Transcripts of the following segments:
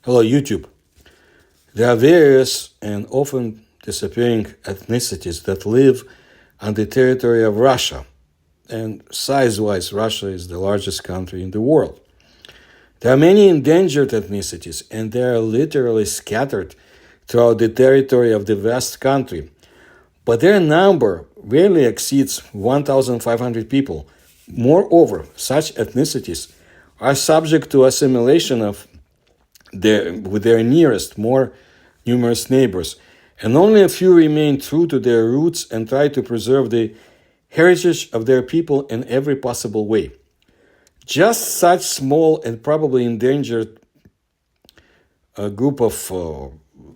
Hello, YouTube. There are various and often disappearing ethnicities that live on the territory of Russia. And size-wise, Russia is the largest country in the world. There are many endangered ethnicities, and they are literally scattered throughout the territory of the vast country. But their number rarely exceeds 1,500 people. Moreover, such ethnicities are subject to assimilation with their nearest, more numerous neighbors, and only a few remain true to their roots and try to preserve the heritage of their people in every possible way. Just such small and probably endangered group of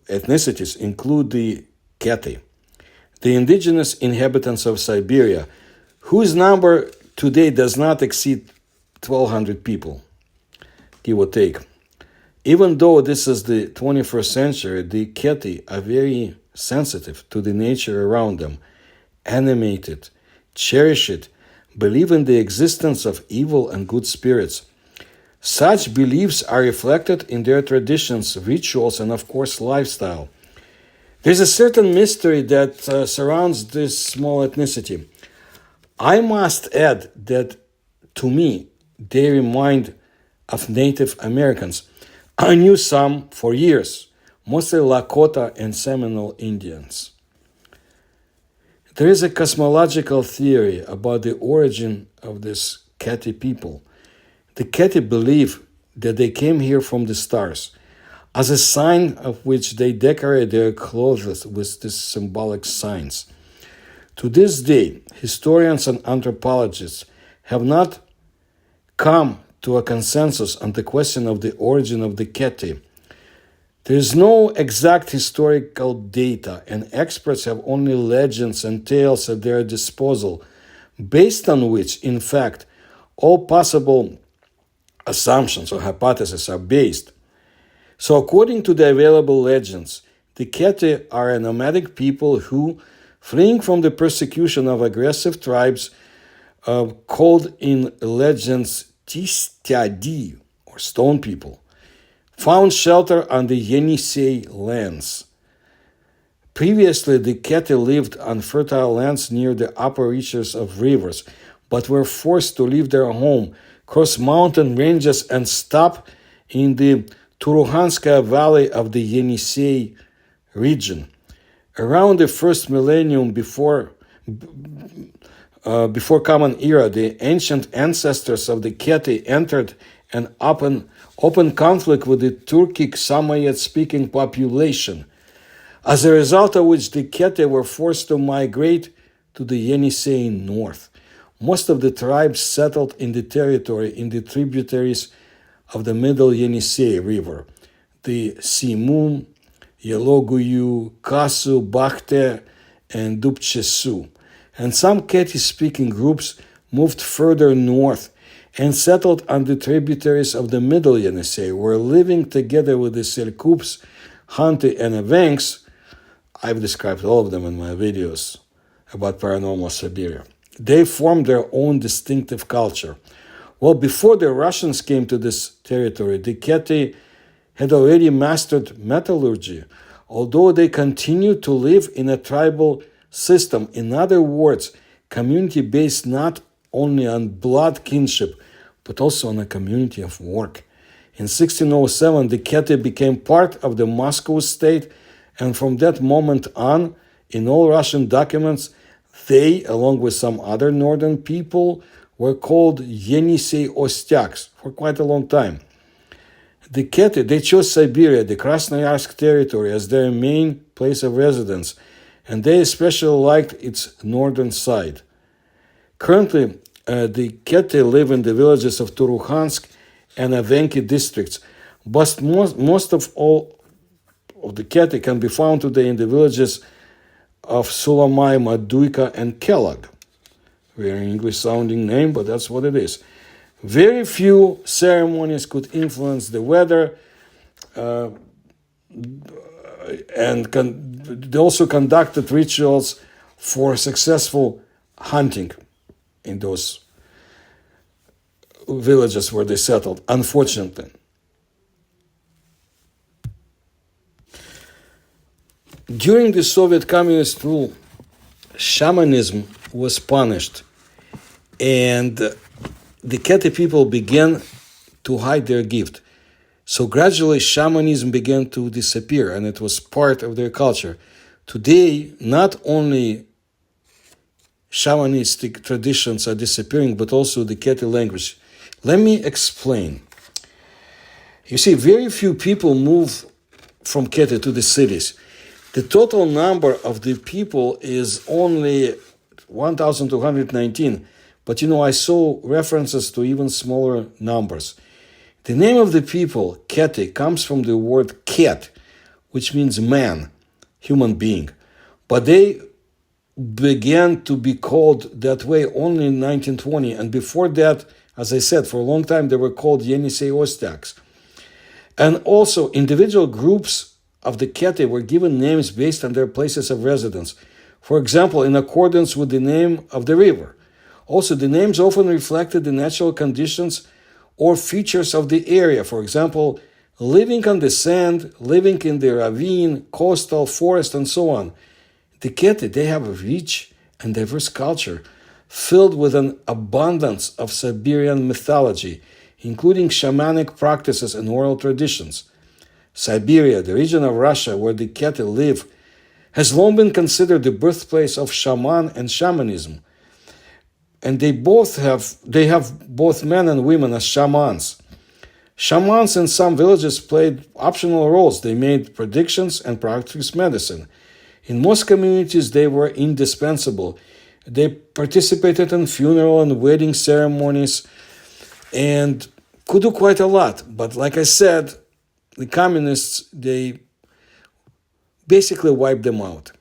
ethnicities include the Keti, the indigenous inhabitants of Siberia, whose number today does not exceed 1,200 people, give or take. Even though this is the 21st century, the Keti are very sensitive to the nature around them, animate it, cherish it, believe in the existence of evil and good spirits. Such beliefs are reflected in their traditions, rituals, and of course lifestyle. There's a certain mystery that surrounds this small ethnicity. I must add that to me, they remind of Native Americans. I knew some for years, mostly Lakota and Seminole Indians. There is a cosmological theory about the origin of this Keti people. The Keti believe that they came here from the stars, as a sign of which they decorate their clothes with these symbolic signs. To this day, historians and anthropologists have not come to a consensus on the question of the origin of the Keti. There is no exact historical data, and experts have only legends and tales at their disposal, based on which, in fact, all possible assumptions or hypotheses are based. So according to the available legends, the Keti are a nomadic people who, fleeing from the persecution of aggressive tribes called in legends Tistyadi, or stone people, found shelter on the Yenisei lands. Previously, the Keti lived on fertile lands near the upper reaches of rivers, but were forced to leave their home, cross mountain ranges, and stop in the Turuhanskaya Valley of the Yenisei region. Around the first millennium before Common Era, the ancient ancestors of the Keti entered an open conflict with the Turkic Samoyed-speaking population, as a result of which the Keti were forced to migrate to the Yenisei north. Most of the tribes settled in the territory in the tributaries of the middle Yenisei River, the Simum, Yeloguyu, Kasu, Bakhte, and Dubchesu. And some Keti-speaking groups moved further north and settled on the tributaries of the middle Yenisei, where living together with the Selkups, Hanti, and Evenks, I've described all of them in my videos about paranormal Siberia, they formed their own distinctive culture. Well, before the Russians came to this territory, the Keti had already mastered metallurgy, although they continued to live in a tribal system. In other words, community based not only on blood kinship, but also on a community of work. In 1607, the Keti became part of the Moscow state, and from that moment on, in all Russian documents, they, along with some other northern people, were called Yenisei Ostyaks for quite a long time. The Keti, they chose Siberia, the Krasnoyarsk territory, as their main place of residence, and they especially liked its northern side. Currently, the Keti live in the villages of Turuhansk and Evenki districts, but most of all of the Keti can be found today in the villages of Sulamai, Maduika, and Kelag. Very English-sounding name, but that's what it is. Very few ceremonies could influence the weather, and they also conducted rituals for successful hunting in those villages where they settled, unfortunately. During the Soviet communist rule, shamanism was punished, and the Keti people began to hide their gift. So gradually, shamanism began to disappear, and it was part of their culture. Today, not only shamanistic traditions are disappearing, but also the Keti language. Let me explain. You see, very few people move from Keti to the cities. The total number of the people is only 1,219, but I saw references to even smaller numbers. The name of the people, Keti, comes from the word ket, which means man, human being. But they began to be called that way only in 1920, and before that, as I said, for a long time they were called Yenisei Ostaks. And also, individual groups of the Keti were given names based on their places of residence. For example, in accordance with the name of the river. Also, the names often reflected the natural conditions or features of the area. For example, living on the sand, living in the ravine, coastal, forest, and so on. The Keti, they have a rich and diverse culture filled with an abundance of Siberian mythology, including shamanic practices and oral traditions. Siberia, the region of Russia where the Keti live, has long been considered the birthplace of shaman and shamanism. And they have both men and women as shamans. Shamans in some villages played optional roles. They made predictions and practiced medicine. In most communities, they were indispensable. They participated in funeral and wedding ceremonies and could do quite a lot. But like I said, the communists, they basically wiped them out.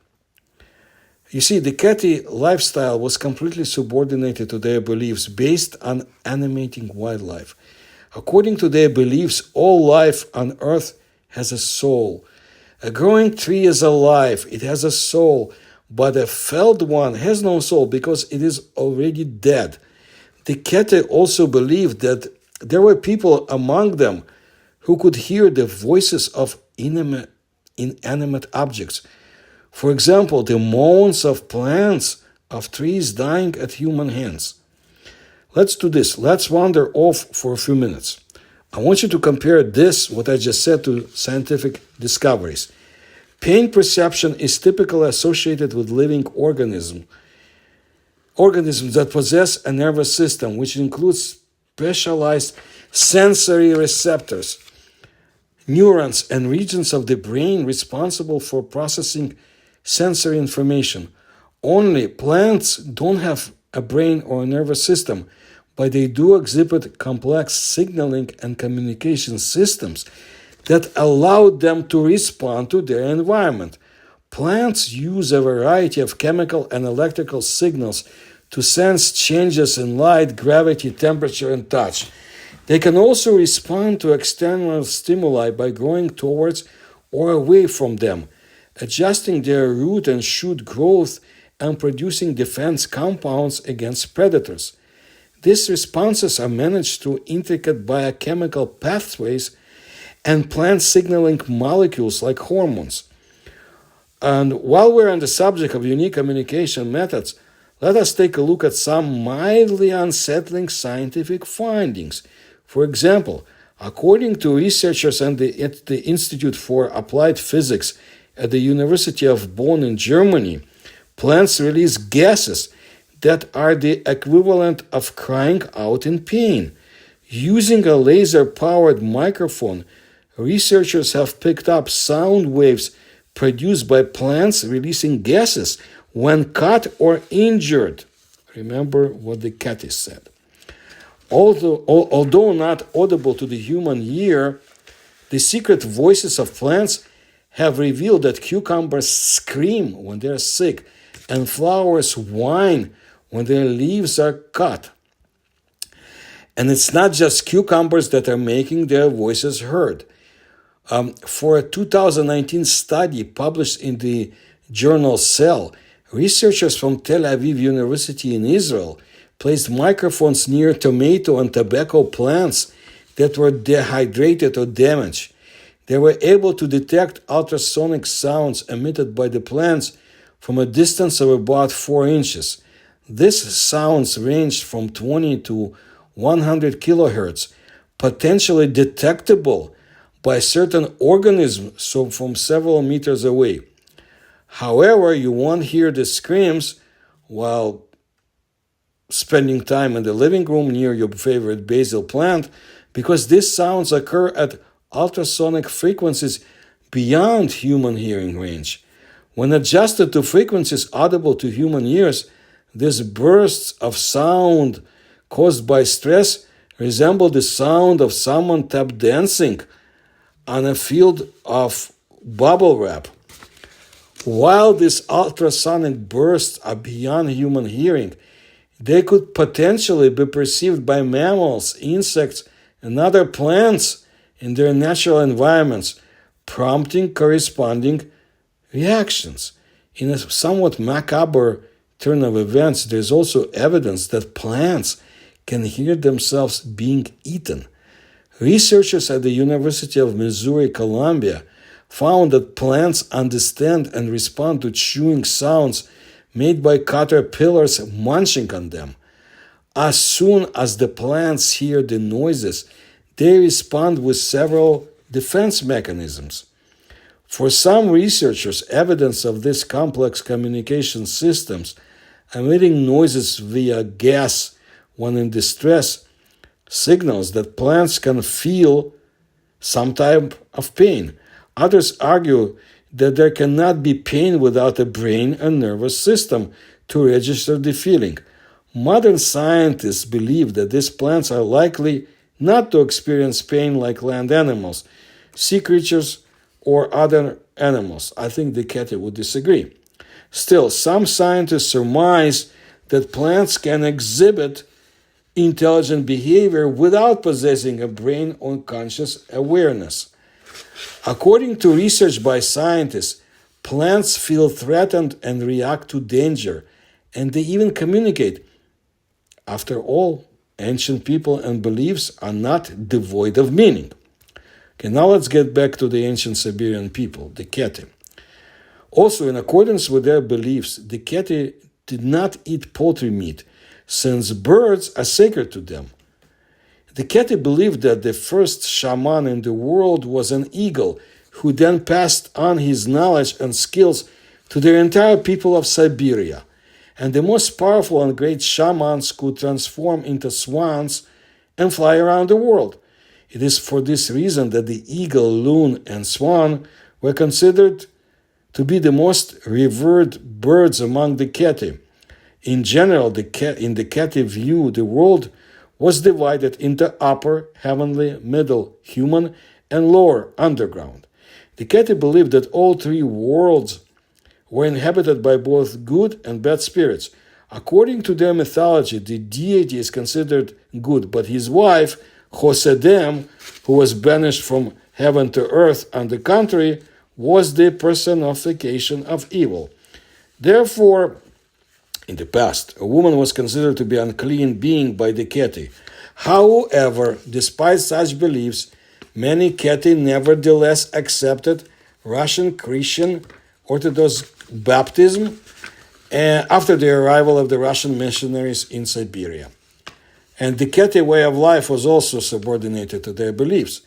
You see, the Keti lifestyle was completely subordinated to their beliefs based on animating wildlife. According to their beliefs, all life on earth has a soul. A growing tree is alive, it has a soul, but a felled one has no soul because it is already dead. The Keti also believed that there were people among them who could hear the voices of inanimate objects. For example, the moans of plants, of trees dying at human hands. Let's do this. Let's wander off for a few minutes. I want you to compare what I just said, to scientific discoveries. Pain perception is typically associated with living organisms that possess a nervous system, which includes specialized sensory receptors, neurons, and regions of the brain responsible for processing sensory information. Only plants don't have a brain or a nervous system, but they do exhibit complex signaling and communication systems that allow them to respond to their environment. Plants use a variety of chemical and electrical signals to sense changes in light, gravity, temperature, and touch. They can also respond to external stimuli by growing towards or away from them, adjusting their root and shoot growth and producing defense compounds against predators. These responses are managed through intricate biochemical pathways and plant signaling molecules like hormones. And while we're on the subject of unique communication methods, let us take a look at some mildly unsettling scientific findings. For example, according to researchers at the Institute for Applied Physics at the University of Bonn in Germany, plants release gases that are the equivalent of crying out in pain. Using a laser-powered microphone, researchers have picked up sound waves produced by plants releasing gases when cut or injured. Remember what the Keti said. Although not audible to the human ear, the secret voices of plants have revealed that cucumbers scream when they're sick and flowers whine when their leaves are cut. And it's not just cucumbers that are making their voices heard. For a 2019 study published in the journal Cell, researchers from Tel Aviv University in Israel placed microphones near tomato and tobacco plants that were dehydrated or damaged. they were able to detect ultrasonic sounds emitted by the plants from a distance of about 4 inches. These sounds ranged from 20 to 100 kilohertz, potentially detectable by certain organisms from several meters away. However, you won't hear the screams while spending time in the living room near your favorite basil plant, because these sounds occur at ultrasonic frequencies beyond human hearing range. When adjusted to frequencies audible to human ears, these bursts of sound caused by stress resemble the sound of someone tap dancing on a field of bubble wrap. While these ultrasonic bursts are beyond human hearing, they could potentially be perceived by mammals, insects, and other plants in their natural environments, prompting corresponding reactions. In a somewhat macabre turn of events, there's also evidence that plants can hear themselves being eaten. Researchers at the University of Missouri, Columbia, found that plants understand and respond to chewing sounds made by caterpillars munching on them. As soon as the plants hear the noises, they respond with several defense mechanisms. For some researchers, evidence of these complex communication systems emitting noises via gas when in distress signals that plants can feel some type of pain. Others argue that there cannot be pain without a brain and nervous system to register the feeling. Modern scientists believe that these plants are likely not to experience pain like land animals, sea creatures, or other animals. I think the Keti would disagree. Still, some scientists surmise that plants can exhibit intelligent behavior without possessing a brain or conscious awareness. According to research by scientists, plants feel threatened and react to danger, and they even communicate. After all, ancient people and beliefs are not devoid of meaning. Okay, now let's get back to the ancient Siberian people, the Keti. Also, in accordance with their beliefs, the Keti did not eat poultry meat, since birds are sacred to them. The Keti believed that the first shaman in the world was an eagle, who then passed on his knowledge and skills to the entire people of Siberia. And the most powerful and great shamans could transform into swans and fly around the world. It is for this reason that the eagle, loon, and swan were considered to be the most revered birds among the Keti. In general, in the Keti view, the world was divided into upper, heavenly, middle, human, and lower, underground. The Keti believed that all three worlds were inhabited by both good and bad spirits. According to their mythology, the deity is considered good, but his wife, Hosedem, who was banished from heaven to earth, on the contrary, was the personification of evil. Therefore, in the past, a woman was considered to be an unclean being by the Keti. However, despite such beliefs, many Keti nevertheless accepted Russian Christian Orthodox baptism after the arrival of the Russian missionaries in Siberia. And the Keti way of life was also subordinated to their beliefs.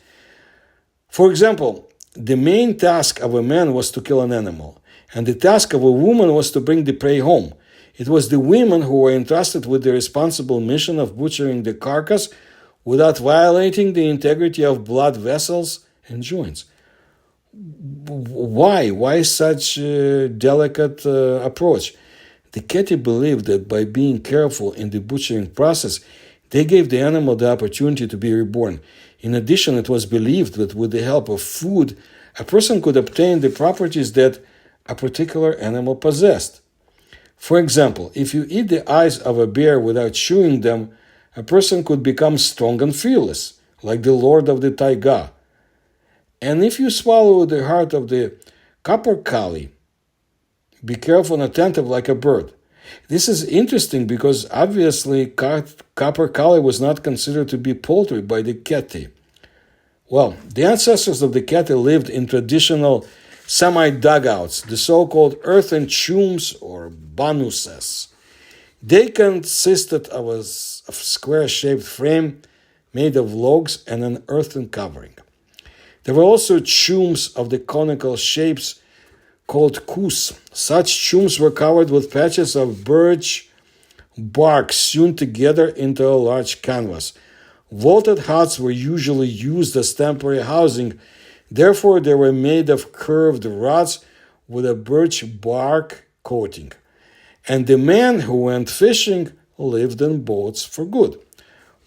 For example, the main task of a man was to kill an animal, and the task of a woman was to bring the prey home. It was the women who were entrusted with the responsible mission of butchering the carcass without violating the integrity of blood vessels and joints. Why? Why such a delicate approach? The Keti believed that by being careful in the butchering process, they gave the animal the opportunity to be reborn. In addition, it was believed that with the help of food, a person could obtain the properties that a particular animal possessed. For example, if you eat the eyes of a bear without chewing them, a person could become strong and fearless, like the Lord of the Taiga. And if you swallow the heart of the capercaillie, be careful and attentive like a bird. This is interesting because obviously capercaillie was not considered to be poultry by the Keti. Well, the ancestors of the Keti lived in traditional semi-dugouts, the so-called earthen tombs or banuses. They consisted of a square-shaped frame made of logs and an earthen covering. There were also tombs of the conical shapes called kus. Such tombs were covered with patches of birch bark sewn together into a large canvas. Vaulted huts were usually used as temporary housing. Therefore, they were made of curved rods with a birch bark coating. And the men who went fishing lived in boats for good.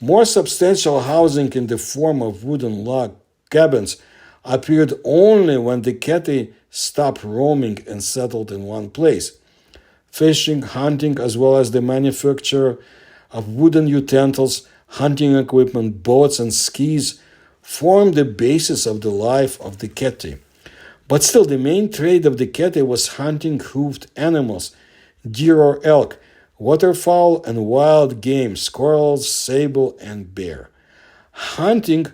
More substantial housing in the form of wooden log cabins appeared only when the Keti stopped roaming and settled in one place. Fishing, hunting, as well as the manufacture of wooden utensils, hunting equipment, boats, and skis formed the basis of the life of the Keti. But still, the main trade of the Keti was hunting hoofed animals, deer or elk, waterfowl, and wild game, squirrels, sable, and bear. Hunting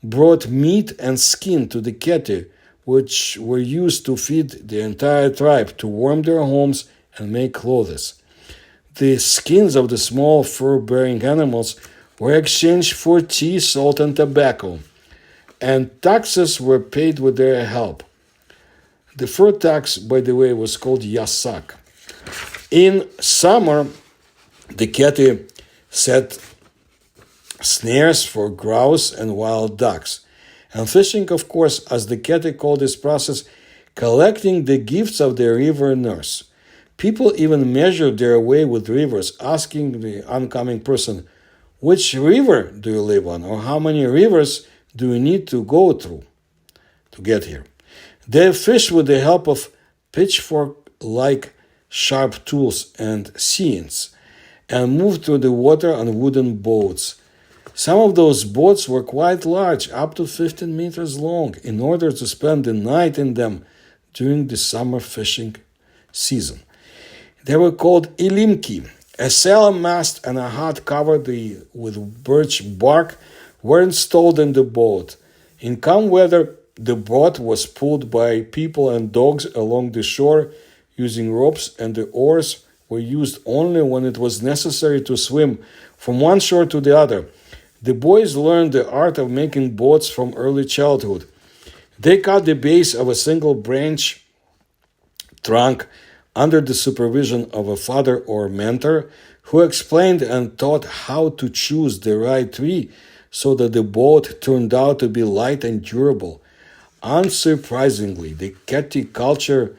brought meat and skin to the Keti, which were used to feed the entire tribe, to warm their homes and make clothes. The skins of the small fur-bearing animals were exchanged for tea, salt, and tobacco, and taxes were paid with their help. The fur tax, by the way, was called yasak. In summer, the Keti set snares for grouse and wild ducks. And fishing, of course, as the Keti called this process, collecting the gifts of their river nurse. People even measured their way with rivers, asking the oncoming person, which river do you live on, or how many rivers do you need to go through to get here? They fished with the help of pitchfork-like sharp tools and seines, and moved through the water on wooden boats. Some of those boats were quite large, up to 15 meters long, in order to spend the night in them during the summer fishing season. They were called ilimki. A sail mast and a hut covered with birch bark were installed in the boat. In calm weather, the boat was pulled by people and dogs along the shore using ropes, and the oars were used only when it was necessary to swim from one shore to the other. The boys learned the art of making boats from early childhood. They cut the base of a single branch trunk under the supervision of a father or mentor who explained and taught how to choose the right tree so that the boat turned out to be light and durable. Unsurprisingly, the Keti culture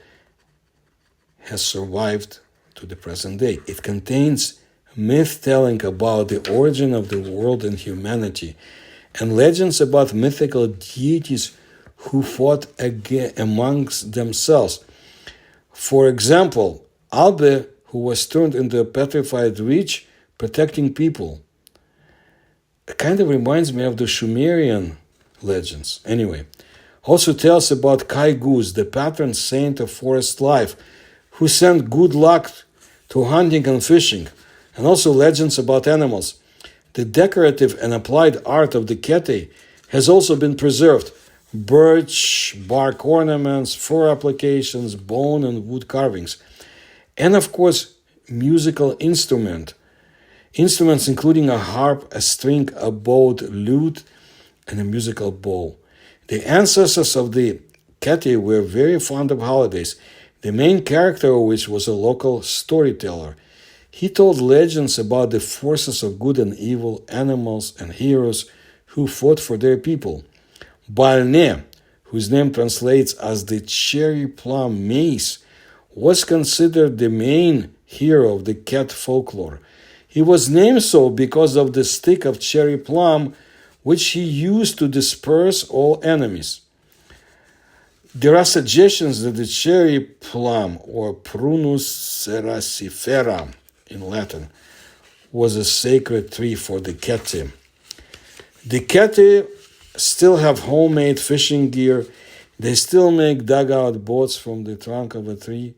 has survived to the present day. It contains myth-telling about the origin of the world and humanity, and legends about mythical deities who fought amongst themselves. For example, Albe, who was turned into a petrified witch protecting people. It kind of reminds me of the Sumerian legends. Anyway, also tells about Kai Goose, the patron saint of forest life, who sent good luck to hunting and fishing, and also legends about animals. The decorative and applied art of the Keti has also been preserved. Birch, bark ornaments, fur applications, bone and wood carvings. And of course, musical instruments including a harp, a string, a bowed lute, and a musical bowl. The ancestors of the Keti were very fond of holidays, the main character of which was a local storyteller. He told legends about the forces of good and evil, animals and heroes who fought for their people. Balne, whose name translates as the cherry plum mace, was considered the main hero of the Ket folklore. He was named so because of the stick of cherry plum which he used to disperse all enemies. There are suggestions that the cherry plum, or Prunus cerasifera in Latin, was a sacred tree for the Keti. The Keti still have homemade fishing gear. They still make dugout boats from the trunk of a tree,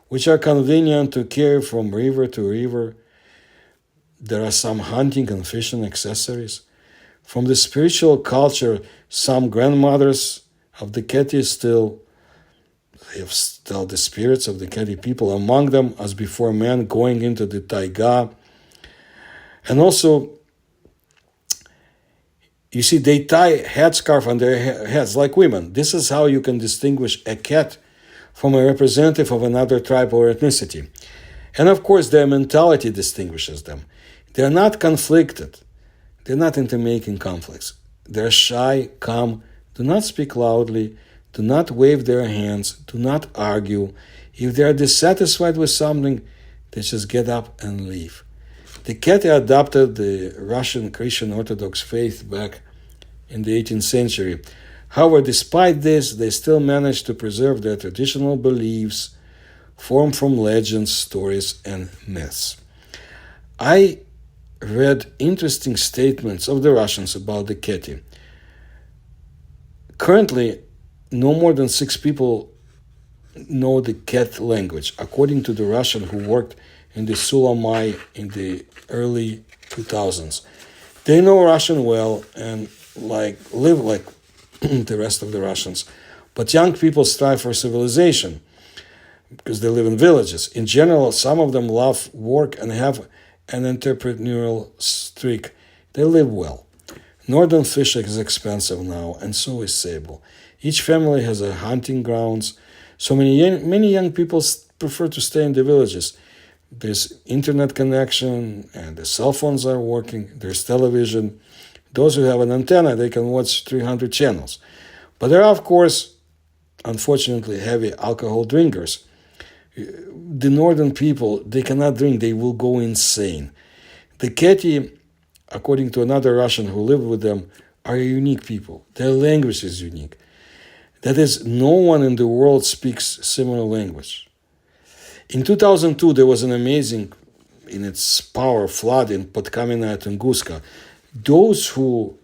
which are convenient to carry from river to river. There are some hunting and fishing accessories. From the spiritual culture, some grandmothers of the Keti have still the spirits of the Keti people among them, as before men going into the taiga. And also, you see, they tie headscarf on their heads like women. This is how you can distinguish a cat from a representative of another tribe or ethnicity. And of course, their mentality distinguishes them. They're not conflicted. They're not into making conflicts. They're shy, calm, do not speak loudly, do not wave their hands, do not argue. If they are dissatisfied with something, they just get up and leave. The Keti adopted the Russian Christian Orthodox faith back in the 18th century. However, despite this, they still managed to preserve their traditional beliefs formed from legends, stories, and myths. I read interesting statements of the Russians about the Keti. Currently, no more than 6 people know the Ket language, according to the Russian who worked in the Sulamai in the early 2000s. They know Russian well and live like the rest of the Russians. But young people strive for civilization because they live in villages. In general, some of them love work and have an entrepreneurial streak. They live well. Northern fishing is expensive now, and so is sable. Each family has a hunting grounds. So many young people prefer to stay in the villages. There's internet connection, and the cell phones are working. There's television. Those who have an antenna, they can watch 300 channels. But there are, of course, unfortunately, heavy alcohol drinkers. The northern people, they cannot drink. They will go insane. The Keti, according to another Russian who lived with them, are a unique people. Their language is unique. That is, no one in the world speaks similar language. In 2002, there was an amazing, in its power, flood in Podkamena and Tunguska. Those who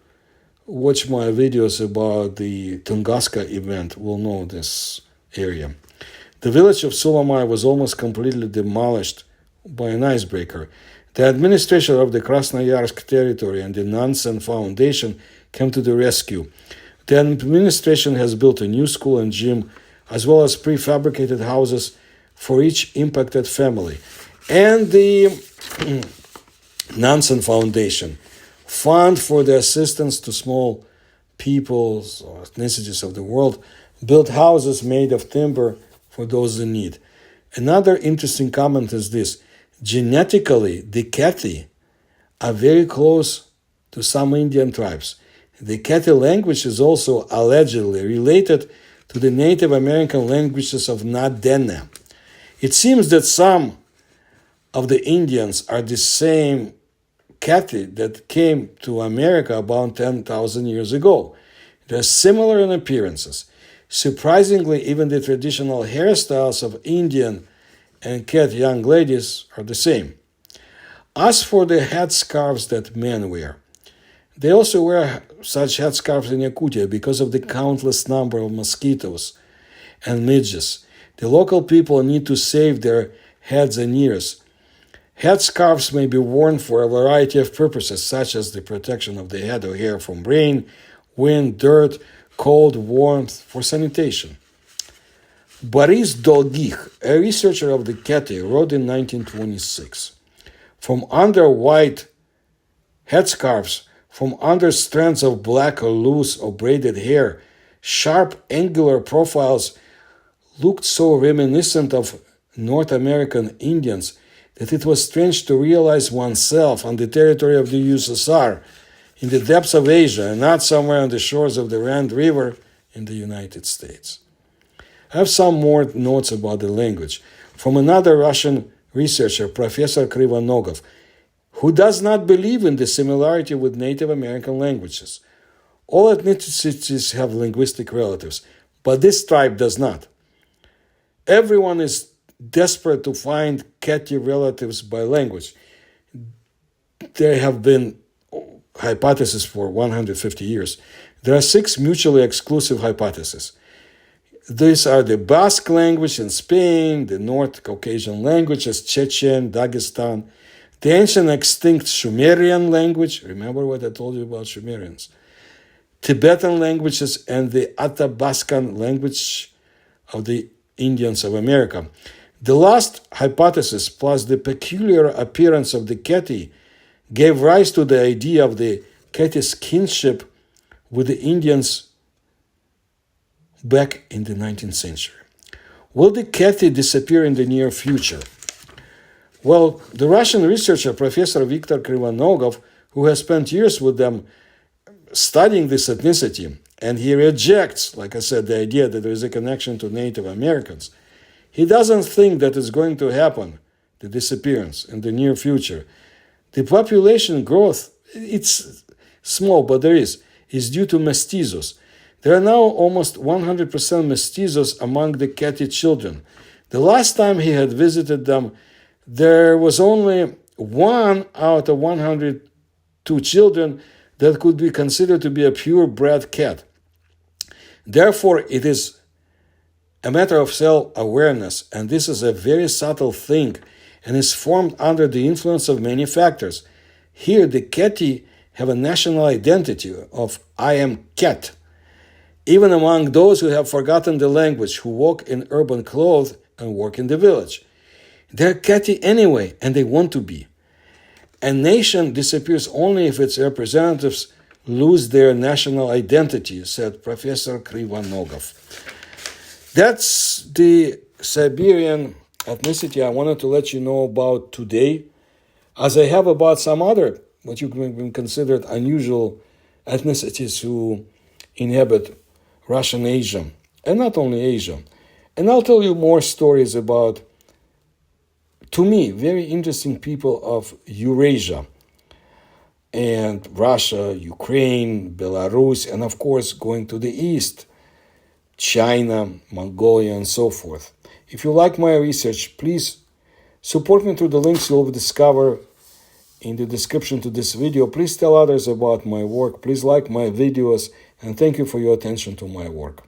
watch my videos about the Tunguska event will know this area. The village of Sulamai was almost completely demolished by an icebreaker. The administration of the Krasnoyarsk territory and the Nansen Foundation came to the rescue. The administration has built a new school and gym, as well as prefabricated houses for each impacted family. And the Nansen Foundation fund for the assistance to small peoples or ethnicities of the world, built houses made of timber for those in need. Another interesting comment is this: genetically, the Keti are very close to some Indian tribes. The Keti language is also allegedly related to the Native American languages of Na-Dene. It seems that some of the Indians are the same Keti that came to America about 10,000 years ago. They are similar in appearances. Surprisingly, even the traditional hairstyles of Indian and Ket young ladies are the same. As for the headscarves that men wear, they also wear such headscarves in Yakutia because of the countless number of mosquitoes and midges. The local people need to save their heads and ears. Headscarves may be worn for a variety of purposes, such as the protection of the head or hair from rain, wind, dirt, cold, warmth, for sanitation. Boris Dolgich, a researcher of the Keti, wrote in 1926, "From under white headscarves, from under strands of black or loose or braided hair, sharp angular profiles looked so reminiscent of North American Indians that it was strange to realize oneself on the territory of the USSR, in the depths of Asia, and not somewhere on the shores of the Rand River in the United States." I have some more notes about the language from another Russian researcher, Professor Krivanogov, who does not believe in the similarity with Native American languages. All ethnicities have linguistic relatives, but this tribe does not. Everyone is desperate to find Keti relatives by language. There have been hypotheses for 150 years. There are 6 mutually exclusive hypotheses. These are the Basque language in Spain, the North Caucasian languages, Chechen, Dagestan, the ancient extinct Sumerian language, remember what I told you about Sumerians, Tibetan languages, and the Athabascan language of the Indians of America. The last hypothesis, plus the peculiar appearance of the Keti, gave rise to the idea of the Keti's kinship with the Indians back in the 19th century. Will the Keti disappear in the near future? Well, the Russian researcher, Professor Viktor Krivanogov, who has spent years with them studying this ethnicity, and he rejects, like I said, the idea that there is a connection to Native Americans. He doesn't think that it's going to happen, the disappearance, in the near future. The population growth, it's small, but there is due to mestizos. There are now almost 100% mestizos among the Keti children. The last time he had visited them, there was only 1 out of 102 children that could be considered to be a purebred cat. Therefore, it is a matter of self-awareness, and this is a very subtle thing, and is formed under the influence of many factors. Here, the Keti have a national identity of I am Ket, even among those who have forgotten the language, who walk in urban clothes and work in the village. They're Keti anyway, and they want to be. A nation disappears only if its representatives lose their national identity, said Professor Krivanogov. That's the Siberian ethnicity I wanted to let you know about today, as I have about some other, what you can consider unusual ethnicities who inhabit Russian Asia, and not only Asia. And I'll tell you more stories about, to me, very interesting people of Eurasia, and Russia, Ukraine, Belarus, and of course going to the east, China, Mongolia, and so forth. If you like my research, please support me through the links you'll discover in the description to this video. Please tell others about my work. Please like my videos, and thank you for your attention to my work.